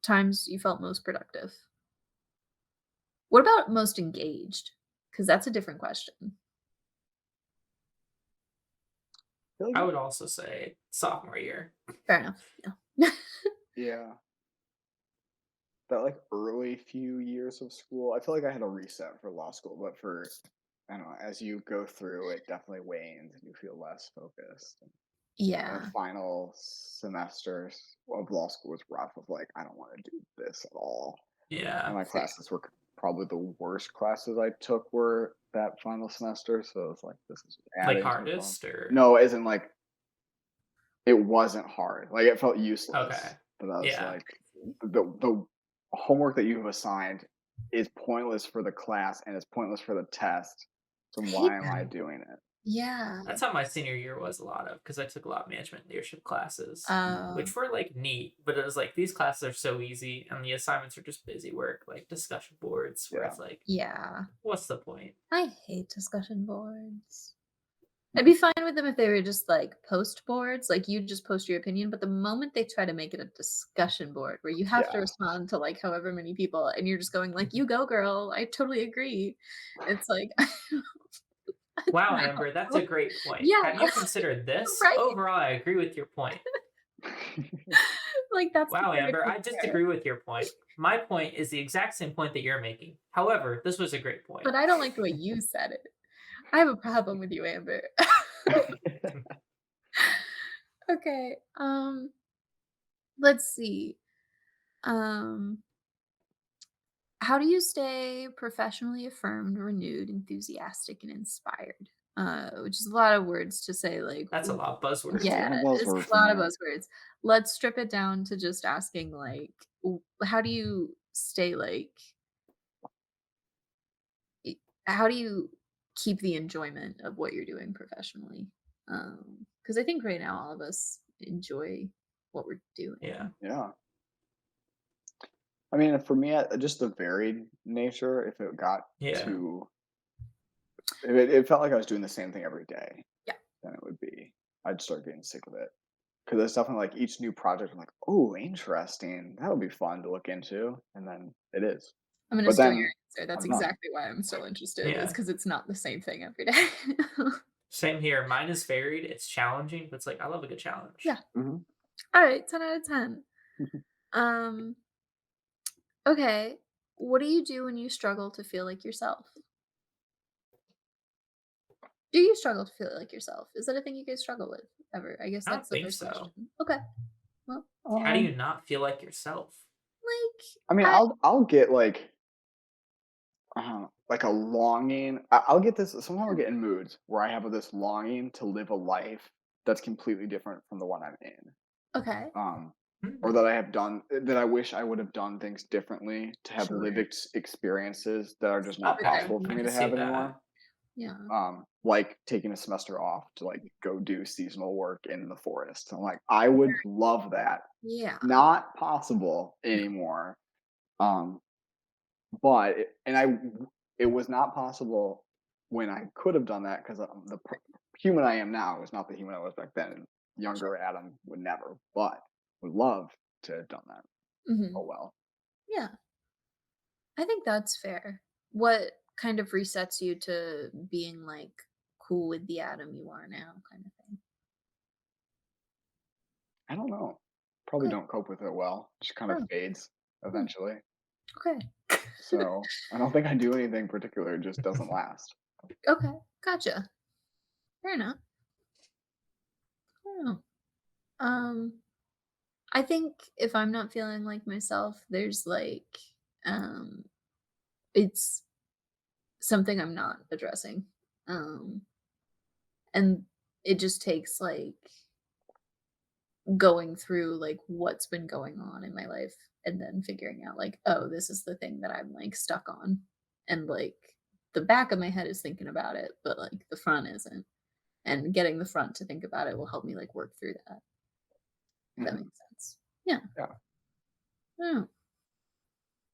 times you felt most productive? What about most engaged? Because that's a different question. Feel I like would also say sophomore year. Fair enough. Yeah. yeah. That like early few years of school. I feel like I had a reset for law school, but for I don't know, as you go through it definitely wanes and you feel less focused. And the Yeah. final semesters of law school was rough of like, I don't want to do this at all. And Yeah. my Fair. classes were probably the worst classes I took were that final semester. So it's like this is Like adding to the problem. hardest or No, as in like it wasn't hard. Like it felt useless. okay. But I was Yeah. like the homework that you have assigned is pointless for the class and it's pointless for the test. So I hate why am I that. doing it? Yeah. That's how my senior year was a lot of because I took a lot of management and leadership classes, Uh, which were like neat, but it was like these classes are so easy and the assignments are just busy work, like discussion boards, where Yeah. it's like, yeah. what's the point? I hate discussion boards. I'd be fine with them if they were just like post boards, like you just post your opinion. But the moment they try to make it a discussion board where you have to Yeah. respond to like however many people and you're just going like, you go, girl, I totally agree. It's like, Wow, no. Amber, that's a great point. Yeah, Have you considered this? right. Overall, I agree with your point. Like that's the Wow, part Amber, right I there. disagree with your point. My point is the exact same point that you're making. However, this was a great point. But I don't like the way you said it. I have a problem with you, Amber. Okay. Let's see. Um, how do you stay professionally affirmed, renewed, enthusiastic, and inspired? Which is a lot of words to say, like, That's a lot of That's a buzzwords. yeah, lot of it's buzzwords a in lot of there. buzzwords. Let's strip it down to just asking, like, how do you stay, like, how do you keep the enjoyment of what you're doing professionally? Because I think right now all of us enjoy what we're Yeah. doing. Yeah. I mean, for me, just the varied nature, if it got Yeah. too, if it felt like I was doing the same thing every day, Yeah. then I'd start getting sick of it. Because it's definitely like each new project, I'm like, oh, interesting. That would be fun to look into. And then it is. I'm gonna But steal your then answer. That's I'm not. exactly why I'm still interested, is Yeah. because it's not the same thing every day. Same here. Mine is varied. It's challenging, but it's like I love a good challenge. Yeah. Mhm. Alright, 10 out of 10. Um, okay. What do you do when you struggle to feel like yourself? Do you struggle to feel like yourself? Is that a thing you guys struggle with ever? I guess I don't that's the think first so. question. Okay. Well, How do Um, you not feel like yourself? like, I mean, I I'll get like a longing. I'll get this. Sometimes I'll yeah, get in moods where I have this longing to live a life that's completely different from the one I'm in. okay. Um, or Hmm. that I have done that I wish I would have done things differently to have lived Sure. experiences that are just not Okay, possible for I me can to see have that. anymore. Yeah. Like taking a semester off to like go do seasonal work in the forest. I'm like, I would love that. Yeah. Not possible No. anymore. Um, but it was not possible when I could have done that because human I am now is not the human I was back then. And Sure. younger Adam would never, but would love to have done that. Mhm. Oh well. Yeah. I think that's fair. What kind of resets you to being, like, cool with the Adam you are now kind of thing? I don't know. Probably Okay. don't cope with it well. Just kind of Oh, fades hmm, eventually. okay. So I don't think I do anything particular. It just doesn't last. Okay, gotcha. Fair enough. Oh. Um, I think if I'm not feeling like myself, there's, like, um it's something I'm not addressing. Um, and it just takes, like, going through, like, what's been going on in my life and then figuring out, like, "Oh, this is the thing that I'm, like, stuck on." And, like, the back of my head is thinking about it, but, like, the front isn't. And getting the front to think about it will help me, like, work through that, if that Mhm. makes sense. Yeah. Yeah. Oh.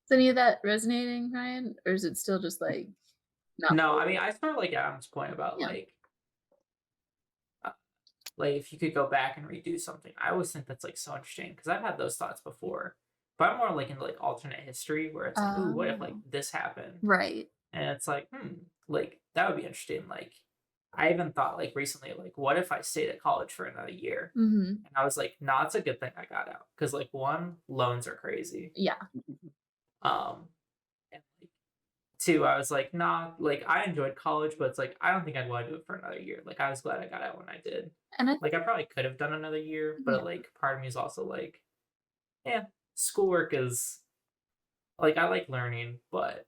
Is any of that resonating, Ryan? Or is it still just, like, not No, I really? mean I sort of like Adam's point about Yeah. uh, like if you could go back and redo something. I always think that's like so interesting because I've had those thoughts before. But I'm more like into like alternate history where it's like, ooh, what if like Oh. this happened? Right. And it's like, like that would be interesting. Like I even thought like recently, like, what if I stayed at college for another year? Mhm. And I was like, nah, it's a good thing I got out. Cause like one, loans are crazy. Yeah. Um and like two, I was like, nah, like I enjoyed college, but it's like I don't think I'd want to do it for another year. Like I was glad I got out when I did. And I Like think I probably could have done another year, yeah. but like part of me is also like, yeah, schoolwork is like I like learning, but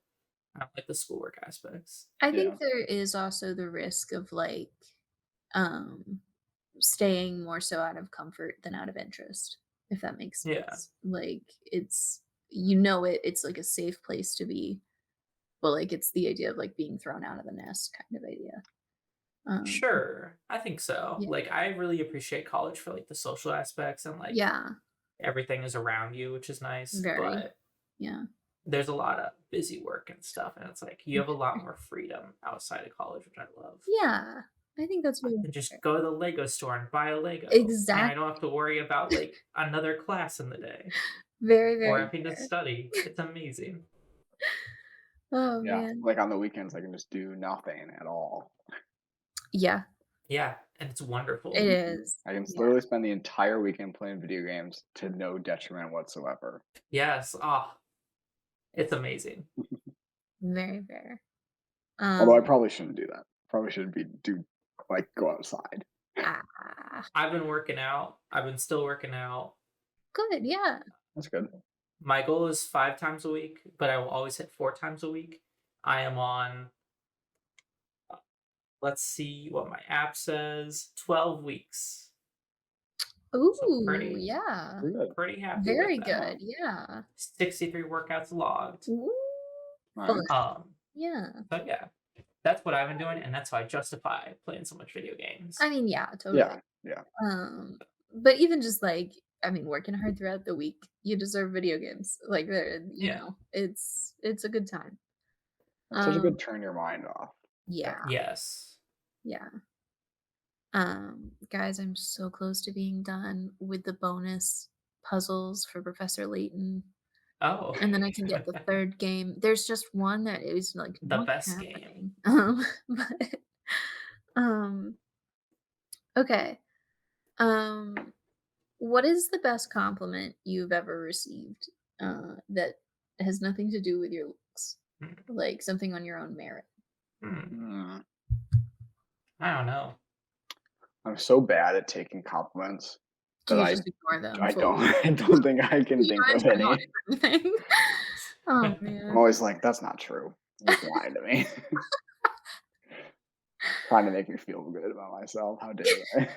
I don't like the schoolwork aspects. I Yeah. think there is also the risk of, like, um, staying more so out of comfort than out of interest, if that makes Yeah. sense. Like, it's like a safe place to be, but, like, it's the idea of, like, being thrown out of the nest kind of idea. Um, Sure. I think so. yeah. Like I really appreciate college for like the social aspects and like Yeah, everything is around you, which is nice, very. but Yeah. there's a lot of busy work and stuff and it's like you have a lot more freedom outside of college, which I love. Yeah, I think that's I really can fair. just go to the Lego store and buy a Lego, and I Exactly. don't have to worry about like another class in the day Very, or very having to fair. study. It's amazing. Oh, Yeah. man. Like on the weekends, I can just do nothing at all. Yeah, Yeah, and it's it wonderful. is. I can Yeah. literally spend the entire weekend playing video games to no detriment whatsoever. Yes. Ah, it's amazing. Very fair. Although I Um, probably shouldn't do that. Probably should be do like go outside. ah, I've been working out. I've been still working out. good, yeah. That's good. My goal is 5 times a week, but I will always hit 4 times a week. I am on, uh, let's see what my app says, 12 weeks. So Ooh, yeah. Pretty good. pretty happy with Very that. good, yeah. 63 workouts logged. Ooh, fun. Nice. Yeah. So yeah, that's what I've been doing, and that's how I justify playing so much video games. I mean, yeah, totally. Yeah. Yeah. Um, but even just, like, I mean, working hard throughout the week, you deserve video games. Like, Yeah. it's a good time. It's such a Um, good turn your mind off. yeah, Definitely. Yes. yeah. Guys, I'm so close to being done with the bonus puzzles for Professor Layton. Oh, and then I can get the third game. There's just one that is like the not best game. happening. But um, okay. Um, what is the best compliment you've ever received? That has nothing to do with your looks, Hmm. like something on your own merit. Hmm. Hmm. I don't know. I'm so bad at taking compliments Do that you I just ignore them I don't fully? I don't think I can You think don't of even any. notice anything. Oh I'm man. always like, that's not true. You're just lying to me. Trying to make me feel good about myself. How dare they?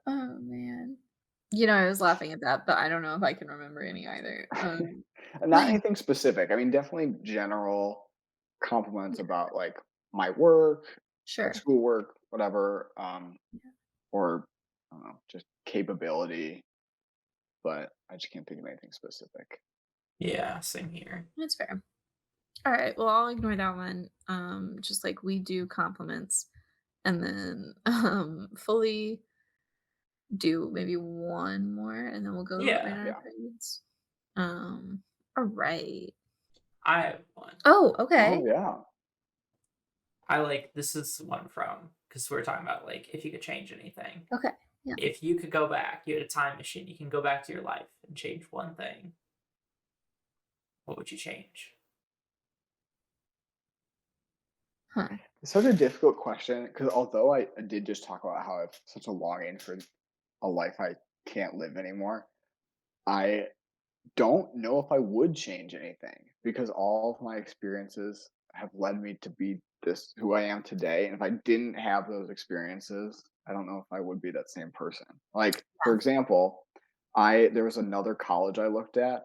Oh man. I was laughing at that, but I don't know if I can remember any either. Not anything specific. I mean, definitely general compliments about like my work, like Sure. schoolwork, whatever, Yeah, or I don't know, just capability. But I just can't think of anything specific. Yeah, same here. that's fair. All right. Well, I'll ignore that one. Just like we do compliments, and then fully do maybe one more, and then we'll go right Yeah, on our Yeah. grades. All right. I have one. Oh, Oh okay. yeah. I like this is one from because we're talking about like if you could change anything. Okay. Yeah. If you could go back, you had a time machine, you can go back to your life and change one thing. What would you change? Huh. It's such a difficult question because although I did just talk about how I have such a longing for a life I can't live anymore, I don't know if I would change anything because all of my experiences have led me to be this who I am today. And if I didn't have those experiences, I don't know if I would be that same person. Like, for example, I there was another college I looked at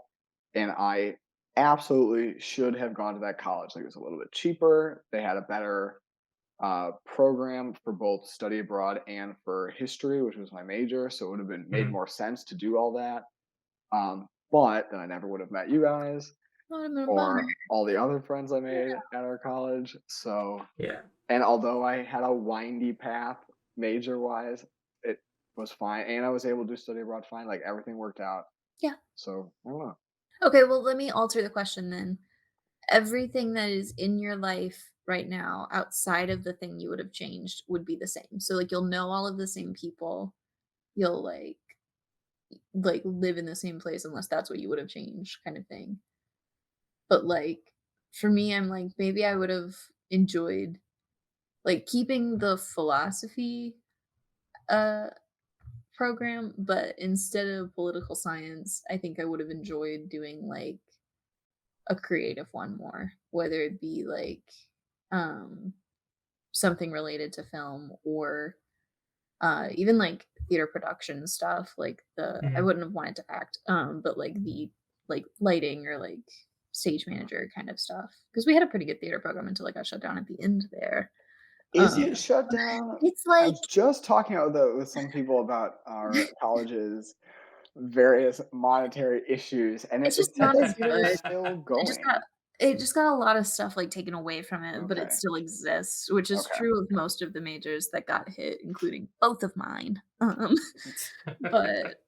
and I absolutely should have gone to that college. Like it was a little bit cheaper. They had a better program for both study abroad and for history, which was my major. So it would have been made Mhm. more sense to do all that. But then I never would have met you guys That would have been a bummer. or all the other friends I made at our college. So, Yeah. and although I had a windy path major wise, it was fine. And I was able to study abroad fine. Like everything worked out. Yeah. So I don't know. Okay. Well, let me alter the question then. Everything that is in your life right now outside of the thing you would have changed would be the same. So like you'll know all of the same people. You'll like live in the same place unless that's what you would have changed kind of thing. But like for me, I'm like maybe I would have enjoyed like keeping the philosophy uh program, but instead of political science, I think I would have enjoyed doing like a creative one more, whether it be like um something related to film or even like theater production stuff. Like I Mhm. wouldn't have wanted to act, but like the like lighting or like stage manager kind of stuff. Because we had a pretty good theater program until it got shut down at the end there. Is it Yeah. shut down? It's I like was just talking with some people about our college's various monetary issues, and it's it just said not the as theater is good. still It just got going. it just got a lot of stuff, like, taken away from it, but it Okay. still exists, which is Okay. true of most of the majors that got hit, including both of mine. But,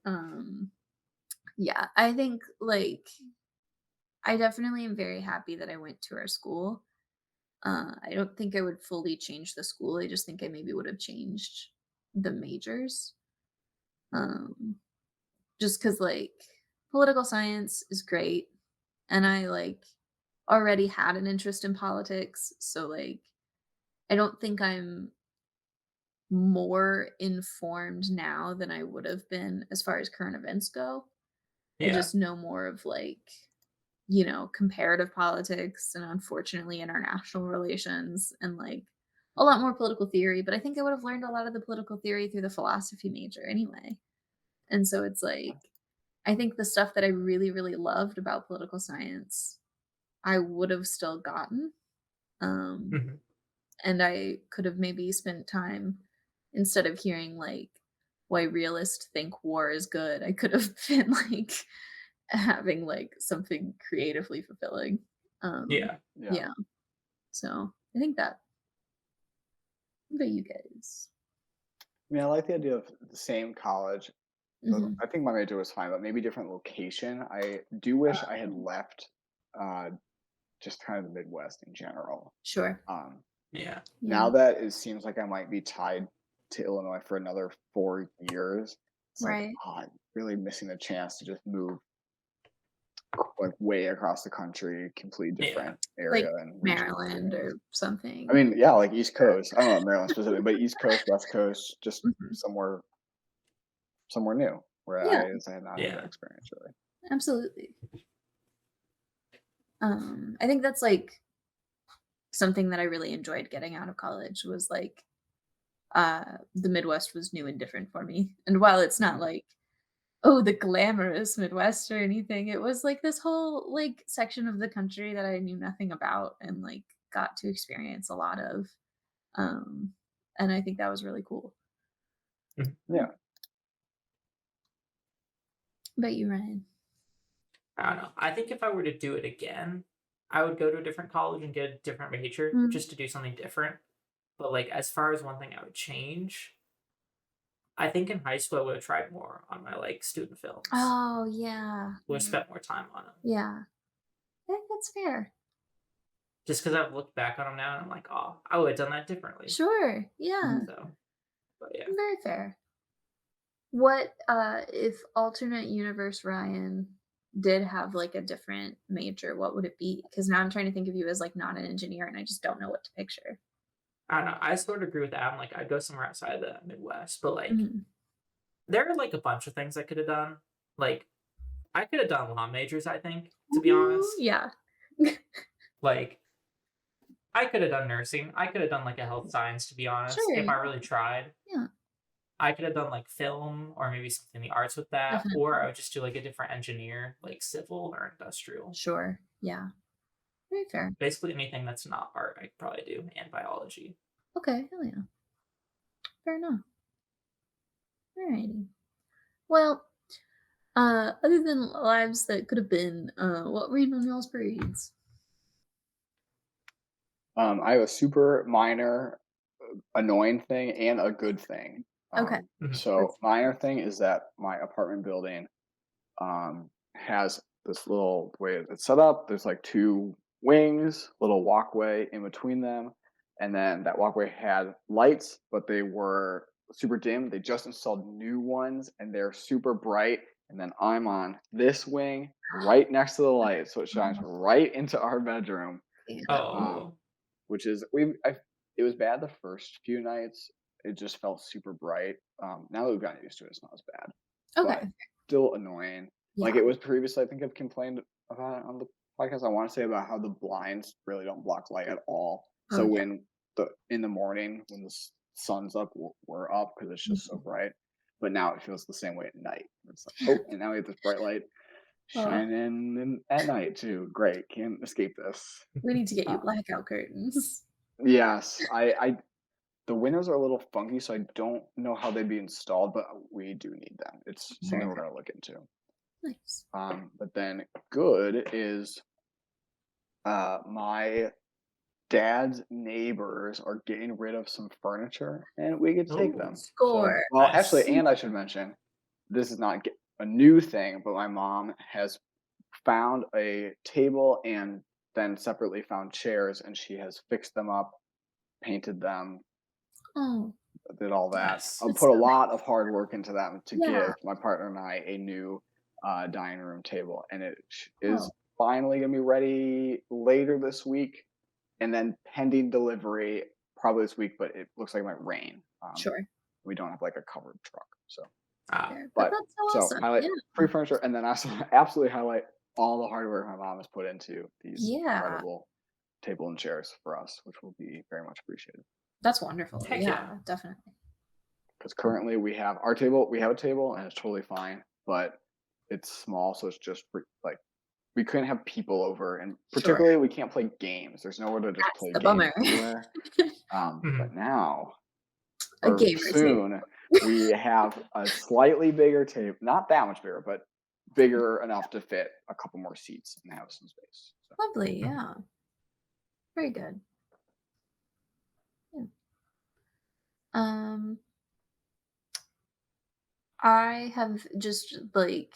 yeah, I think, like, I definitely am very happy that I went to our school. I don't think I would fully change the school, I just think I maybe would have changed the majors, um, just because like, political science is great, and I, like, already had an interest in politics, so, like, I don't think I'm more informed now than I would have been as far as current events go. I Yeah. just know more of, like, comparative politics and unfortunately international relations and, like, a lot more political theory, but I think I would have learned a lot of the political theory through the philosophy major anyway. And so it's like, I think the stuff that I really, really loved about political science, I would have still gotten. Um, Mhm. and I could have maybe spent time instead of hearing like why realists think war is good, I could have been like having like something creatively fulfilling. Um, Yeah. Yeah. yeah. So I think that. What about you guys? I mean, I like the idea of the same college. Hmm. I think my major was fine, but maybe different location. I do wish I had left uh, just kind of the Midwest in general. Sure. Um, Yeah. Now Yeah. that it seems like I might be tied to Illinois for another 4 years, it's like, Right. oh, I'm really missing the chance to just move like way across the country, completely Yeah. different area Like and region Maryland experience. or I something. mean, yeah, like East Coast. I don't know about Maryland specifically, but East Coast, West Coast, just Hmm. somewhere new where Yeah, I had not had that Yeah. experience really. absolutely. I think that's like something that I really enjoyed getting out of college was like the Midwest was new and different for me. And while it's not Mhm. like, oh, the glamorous Midwest or anything, it was like this whole like section of the country that I knew nothing about and like got to experience a lot of. Um and I think that was really cool. Mhm. Yeah. Yeah. But you, Ryan. I don't know. I think if I were to do it again, I would go to a different college and get a different major Mm. just to do something different. But like as far as one thing I would change, I think in high school I would have tried more on my like student films. Oh yeah. Would have spent more time on them. Yeah. I think that's fair. Just because I've looked back on them now and I'm like, oh, I would have done that differently. Sure. Yeah. Mhm. So, but yeah, Very fair. What if alternate universe Ryan did have like a different major, what would it be? Because now I'm trying to think of you as like not an engineer and I just don't know what to picture. I don't know. I sort of agree with that. I'm like, I'd go somewhere outside the Midwest, but like, Mhm. there are like a bunch of things I could have done. Like, I could have done law majors, I think, to be Ooh, honest. yeah. Like, I could have done nursing. I could have done like a health science, to be honest, Sure. if I really tried. Yeah, I could have done like film or maybe something in the arts with that, or I definitely. would just do like a different engineer, like civil or industrial. Sure. Yeah. Very fair. Basically anything that's not art, I could probably do, and biology. Okay, hell yeah. Fair enough. Alrighty. Well, other than lives that could have been, what were you on y'all's parades? I have a super minor annoying thing and a good thing. Okay. Mhm. So Let's minor thing is that my apartment building has this little way it's set up. There's like two wings, little walkway in between them, and then that walkway had lights, but they were super dim. They just installed new ones, and they're super bright. And then I'm on this wing, right next to the light, so it shines right into our bedroom. yeah. Um, Oh, which is we I it was bad the first few nights. It just felt super bright. Now that we've gotten used to it, it's not as bad, but Okay. still annoying. Like Yeah. it was previously, I think I've complained about it on the podcast. I want to say about how the blinds really don't block light at all. Oh So yeah. when the in the morning when the sun's up, we're up because it's just so Mhm. bright. But now it feels the same way at night. It's like, oh, and now we have this bright light Oh, shining in at night too. Great, can't escape this. we need to get you Um, blackout curtains. yes, I the windows are a little funky, so I don't know how they'd be installed, but we do need them. It's something Very we're fair. gonna look into. Nice. But then good is my dad's neighbors are getting rid of some furniture, and we get to take oh, them. So, Score. well, actually, nice. and I should mention, this is not a new thing, but my mom has found a table and then separately found chairs, and she has fixed them up, painted them, Oh, did all that. Nice. I'll that's put so a lot nice. of hard work into them to Yeah. give my partner and I a new dining room table, and it Oh, is finally gonna be ready later this week, and then pending delivery probably this week. But it looks like it might rain. sure. We don't have like a covered truck, so Ah, Fair. But but that's so so awesome. highlight Yeah. free furniture, and then also absolutely highlight all the hard work my mom has put into these Yeah. incredible table and chairs for us, which will be very much appreciated. That's wonderful. heck yeah. Yeah, definitely. Because currently we have a table and it's totally fine, but it's small, so it's just like we couldn't have people over, and Sure. particularly we can't play games. There's nowhere to just That's play the games bummer. anywhere. Mhm. But now A or gamer table. soon we have a slightly bigger table, not that much bigger, but bigger enough to fit a couple more seats and have some space. So Lovely. Mhm. Yeah. Very good. Yeah. Um, I have just like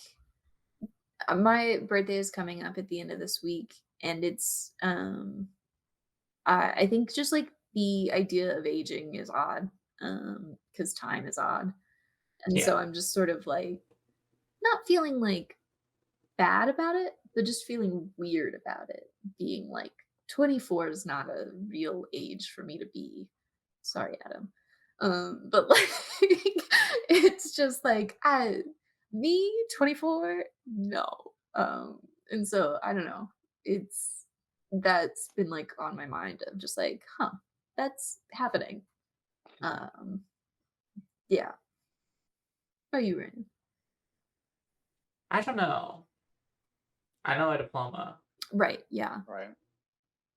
my birthday is coming up at the end of this week, and it's I think just like the idea of aging is odd, because time is odd, and so Yeah. I'm just sort of like not feeling like bad about it, but just feeling weird about it. Being like 24 is not a real age for me to be. Sorry, Adam. But like it's just like me 24, no. And so I don't know. It's that's been like on my mind of just like, huh, that's happening. Um, yeah. How are you, Rain? I don't know. I know a diploma, Right, yeah. Right.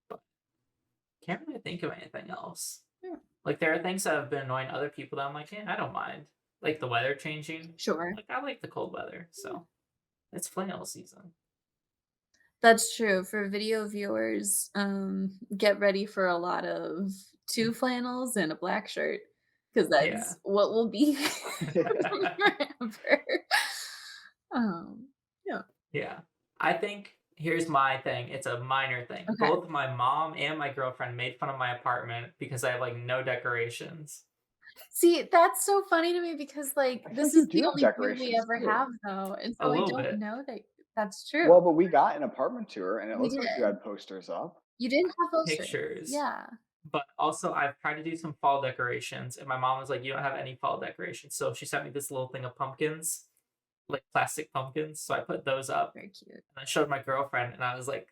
but can't really think of anything else. Yeah. Like there are things that have been annoying other people that I'm like, I don't mind. Like the weather changing. Sure. Like I like the cold weather, so it's flannel season. That's true. For video viewers, get ready for a lot of two flannels and a black shirt because Yeah. that's what will be forever. Yeah. Yeah. I think here's my thing. It's a minor thing. Okay. Both my mom and my girlfriend made fun of my apartment because I have like no decorations. See, that's so funny to me because like I feel this like you is do the have only room we decorations ever too. have though, and A so I little don't bit. know that that's Well, true. but we got an apartment tour, and it We looks like you did. had posters up. You didn't have posters. Pictures. Yeah. But also I've tried to do some fall decorations and my mom was like, you don't have any fall decorations. So she sent me this little thing of pumpkins, like plastic pumpkins. So I put those up Very cute. and I showed my girlfriend and I was like,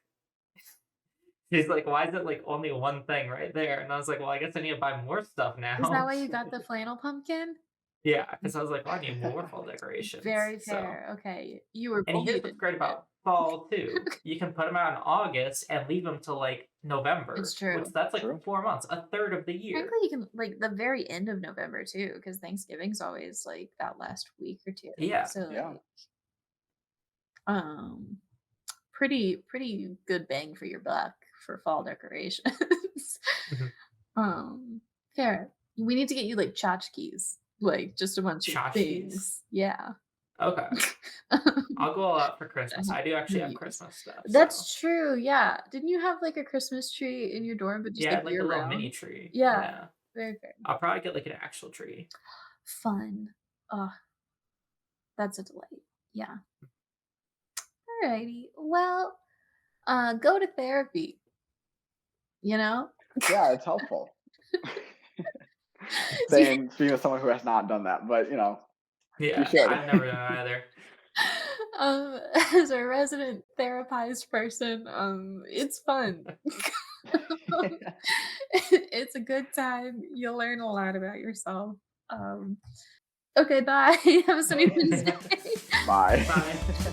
she's like, why is it like only one thing right there? And I was like, well, I guess I need to buy more stuff Is that now. why you got the flannel pumpkin? Yeah, because I was like, well, I need more fall decorations. Very So, fair. Okay. You were and here's bullied what's into great it. about fall too. You can put them out in August and leave them till like It's November, which true. that's like True. 4 months, a third of the year. Frankly, you can like the very end of November too, because Thanksgiving's always like that last week or two. Yeah, So Yeah. like um pretty good bang for your buck for fall decorations. mhm. um Fair. We need to get you like tchotchkes, like just a bunch of Tchotchkes. things. Yeah. Okay. I'll go all out for Christmas. I do actually have Yes. Christmas stuff, so That's true, yeah. Didn't you have, like, a Christmas tree in your dorm, but just, yeah, like, I'd like a year little mini round? tree. Yeah, Yeah. very fair. I'll probably get like an actual tree. Fun. Oh, that's a delight. Yeah. Alrighty. Well, go to therapy, you know? Yeah, it's helpful. Do you Speaking of someone who has not done that, but you Yeah, should. I've never done it either. as a resident therapized person, it's fun. It's a good time. You'll learn a lot about yourself. Um, okay, bye. Have a sunny Wednesday. Bye. Bye.